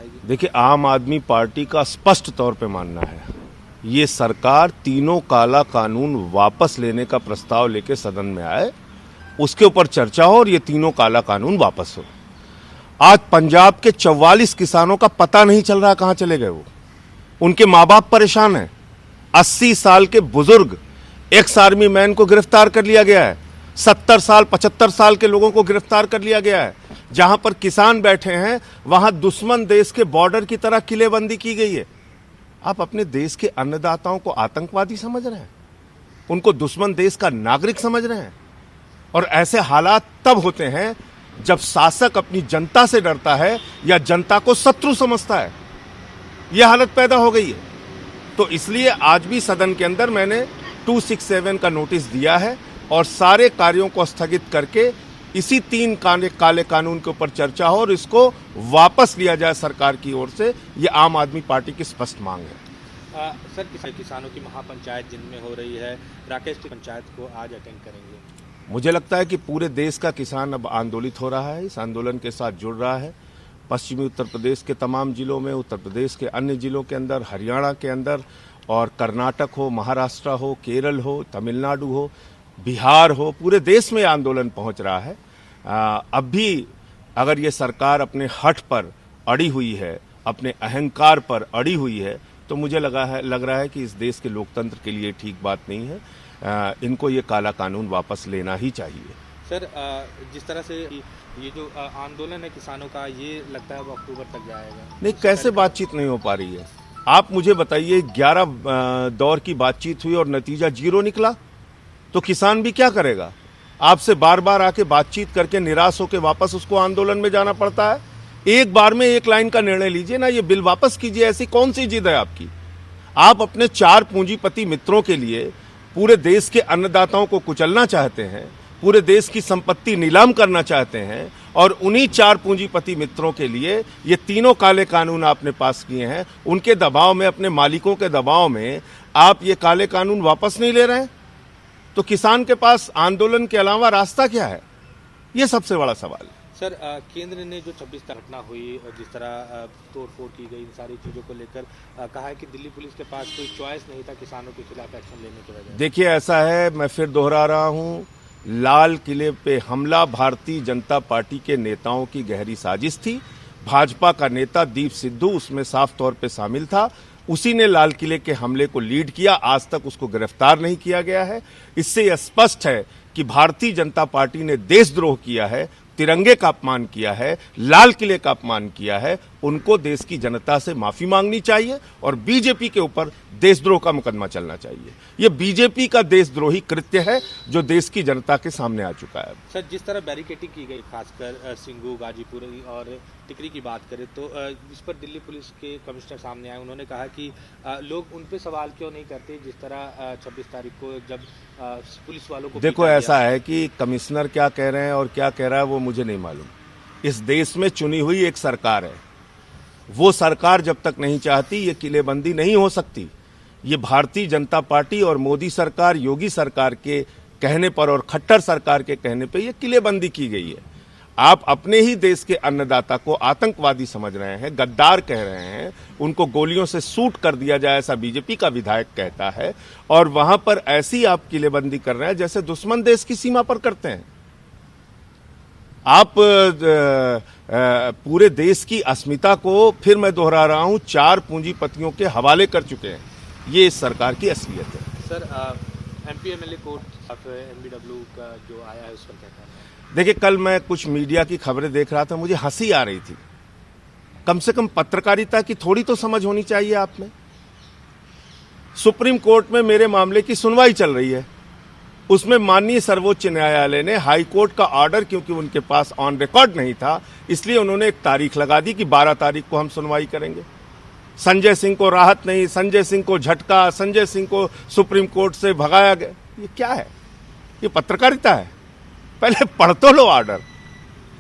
जाएगी? देखिए, आम आदमी पार्टी का स्पष्ट तौर पे मानना है ये सरकार तीनों काला कानून वापस लेने का प्रस्ताव लेके सदन में आए, उसके ऊपर चर्चा हो और ये तीनों काला कानून वापस हो। आज पंजाब के 44 किसानों का पता नहीं चल रहा कहां चले गए वो। उनके माँ बाप परेशान हैं। 80 साल के बुजुर्ग एक्स आर्मी मैन को गिरफ्तार कर लिया गया है। 70 साल 75 साल के लोगों को गिरफ्तार कर लिया गया है। जहां पर किसान बैठे हैं वहां दुश्मन देश के बॉर्डर की तरह किलेबंदी की गई है। आप अपने देश के अन्नदाताओं को आतंकवादी समझ रहे हैं, उनको दुश्मन देश का नागरिक समझ रहे हैं। और ऐसे हालात तब होते हैं जब शासक अपनी जनता से डरता है या जनता को शत्रु समझता है। यह हालत पैदा हो गई है। तो इसलिए आज भी सदन के अंदर मैंने 267 का नोटिस दिया है और सारे कार्यों को स्थगित करके इसी 3 काले कानून के ऊपर चर्चा हो और इसको वापस लिया जाए सरकार की ओर से। ये आम आदमी पार्टी की स्पष्ट मांग है। सर, किसानों की महापंचायत जिनमें हो रही है, राकेश की पंचायत को आज अटेंड करेंगे? मुझे लगता है कि पूरे देश का किसान अब आंदोलित हो रहा है, इस आंदोलन के साथ जुड़ रहा है। पश्चिमी उत्तर प्रदेश के तमाम जिलों में, उत्तर प्रदेश के अन्य जिलों के अंदर, हरियाणा के अंदर और कर्नाटक हो, महाराष्ट्र हो, केरल हो, तमिलनाडु हो, बिहार हो, पूरे देश में आंदोलन पहुंच रहा है। अब भी अगर ये सरकार अपने हठ पर अड़ी हुई है, अपने अहंकार पर अड़ी हुई है, तो मुझे लग रहा है कि इस देश के लोकतंत्र के लिए ठीक बात नहीं है। इनको ये काला कानून वापस लेना ही चाहिए। सर, जिस तरह से ये जो आंदोलन है किसानों का, ये लगता है वो अक्टूबर तक जाएगा। नहीं, कैसे बातचीत नहीं हो पा रही है? आप मुझे बताइए, 11 दौर की बातचीत हुई और नतीजा 0 निकला, तो किसान भी क्या करेगा? आपसे बार बार आके बातचीत करके निराश होकर वापस उसको आंदोलन में जाना पड़ता है। एक बार में एक लाइन का निर्णय लीजिए ना, ये बिल वापस कीजिए। ऐसी कौन सी जिद है आपकी? आप अपने 4 पूंजीपति मित्रों के लिए पूरे देश के अन्नदाताओं को कुचलना चाहते हैं, पूरे देश की संपत्ति नीलाम करना चाहते हैं, और उन्हीं 4 पूंजीपति मित्रों के लिए ये तीनों काले कानून आपने पास किए हैं। उनके दबाव में, अपने मालिकों के दबाव में आप ये काले कानून वापस नहीं ले रहे हैं। तो किसान के पास आंदोलन के अलावा रास्ता क्या है? ये सबसे बड़ा सवाल है। सर, केंद्र ने जो 26 घटना हुई, जिस तरह तोड़फोड़ की गई, इन सारी चीज़ों को लेकर कहा है कि दिल्ली पुलिस के पास कोई चॉइस नहीं था किसानों के खिलाफ एक्शन लेने की वजह। देखिए, ऐसा है, मैं फिर दोहरा रहा हूँ, लाल किले पे हमला भारतीय जनता पार्टी के नेताओं की गहरी साजिश थी। भाजपा का नेता दीप सिद्धू उसमें साफ तौर पे शामिल था। उसी ने लाल किले के हमले को लीड किया। आज तक उसको गिरफ्तार नहीं किया गया है। इससे यह स्पष्ट है कि भारतीय जनता पार्टी ने देशद्रोह किया है, तिरंगे का अपमान किया है, लाल किले का अपमान किया है। उनको देश की जनता से माफी मांगनी चाहिए और बीजेपी के ऊपर देशद्रोह का मुकदमा चलना चाहिए। ये बीजेपी का देशद्रोही कृत्य है जो देश की जनता के सामने आ चुका है। सर, जिस तरह बैरिकेडिंग की गई, खासकर सिंगू, गाजीपुर और टिकरी की बात करें, तो इस पर दिल्ली पुलिस के कमिश्नर सामने आए। उन्होंने कहा कि लोग उन पर सवाल क्यों नहीं करते, जिस तरह 26 तारीख को जब पुलिस वालों को। देखो, ऐसा है कि कमिश्नर क्या कह रहे हैं और क्या कह रहा है वो मुझे नहीं मालूम। इस देश में चुनी हुई एक सरकार है, वो सरकार जब तक नहीं चाहती ये किलेबंदी नहीं हो सकती। ये भारतीय जनता पार्टी और मोदी सरकार, योगी सरकार के कहने पर और खट्टर सरकार के कहने पे ये किलेबंदी की गई है। आप अपने ही देश के अन्नदाता को आतंकवादी समझ रहे हैं, गद्दार कह रहे हैं, उनको गोलियों से शूट कर दिया जाए ऐसा बीजेपी का विधायक कहता है, और वहां पर ऐसी आप किलेबंदी कर रहे हैं जैसे दुश्मन देश की सीमा पर करते हैं। आप पूरे देश की अस्मिता को, फिर मैं दोहरा रहा हूं, 4 पूंजीपतियों के हवाले कर चुके हैं। ये इस सरकार की असलियत है। सर, एमपी एमएलए कोर्ट एमबीडब्ल्यू का जो आया है उस पर क्या कहना है? देखिए, कल मैं कुछ मीडिया की खबरें देख रहा था, मुझे हंसी आ रही थी। कम से कम पत्रकारिता की थोड़ी तो समझ होनी चाहिए आप में। सुप्रीम कोर्ट में मेरे मामले की सुनवाई चल रही है, उसमें माननीय सर्वोच्च न्यायालय ने हाई कोर्ट का ऑर्डर, क्योंकि उनके पास ऑन रिकॉर्ड नहीं था, इसलिए उन्होंने एक तारीख लगा दी कि 12 तारीख को हम सुनवाई करेंगे। संजय सिंह को राहत नहीं, संजय सिंह को झटका, संजय सिंह को सुप्रीम कोर्ट से भगाया गया। ये क्या है? ये पत्रकारिता है? पहले पढ़ तो लो ऑर्डर।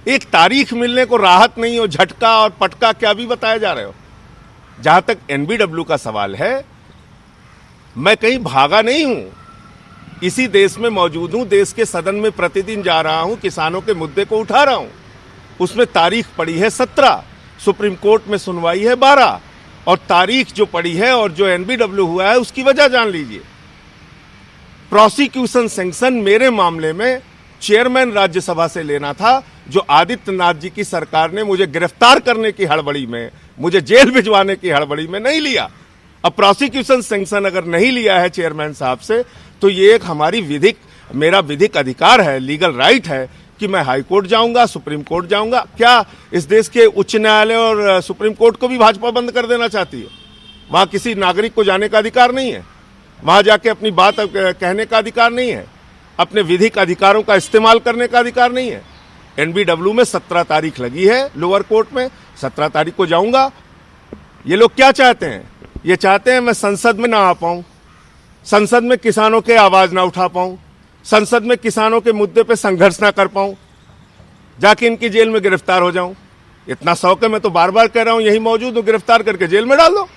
एक तारीख मिलने को राहत नहीं, और झटका और पटका क्या भी बताया जा रहे हो। जहां तक एनबीडब्ल्यू का सवाल है, मैं कहीं भागा नहीं हूं, इसी देश में मौजूद हूं, देश के सदन में प्रतिदिन जा रहा हूं, किसानों के मुद्दे को उठा रहा हूं। उसमें तारीख पड़ी है 17। सुप्रीम कोर्ट में सुनवाई है 12 और तारीख जो पड़ी है और जो एनबीडब्ल्यू हुआ है उसकी वजह जान लीजिए। प्रोसिक्यूशन सैंक्शन मेरे मामले में चेयरमैन राज्यसभा से लेना था, जो आदित्यनाथ जी की सरकार ने मुझे गिरफ्तार करने की हड़बड़ी में, मुझे जेल भिजवाने की हड़बड़ी में नहीं लिया। अब प्रोसिक्यूशन सैंक्शन अगर नहीं लिया है चेयरमैन साहब से, तो ये एक हमारी मेरा विधिक अधिकार है, लीगल राइट है कि मैं हाई कोर्ट जाऊंगा, सुप्रीम कोर्ट जाऊंगा। क्या इस देश के उच्च न्यायालय और सुप्रीम कोर्ट को भी भाजपा बंद कर देना चाहती है? वहां किसी नागरिक को जाने का अधिकार नहीं है, वहां जाके अपनी बात कहने का अधिकार नहीं है, अपने विधिक अधिकारों का इस्तेमाल करने का अधिकार नहीं है। एनबीडब्ल्यू में 17 तारीख लगी है लोअर कोर्ट में, 17 तारीख को जाऊंगा। ये लोग क्या चाहते हैं? ये चाहते हैं मैं संसद में ना आ पाऊं, संसद में किसानों के आवाज ना उठा पाऊं, संसद में किसानों के मुद्दे पे संघर्ष ना कर पाऊं, जाके इनकी जेल में गिरफ्तार हो जाऊं। इतना शौक है, मैं तो बार बार कह रहा हूं, यही मौजूद हूं, गिरफ्तार करके जेल में डाल दो।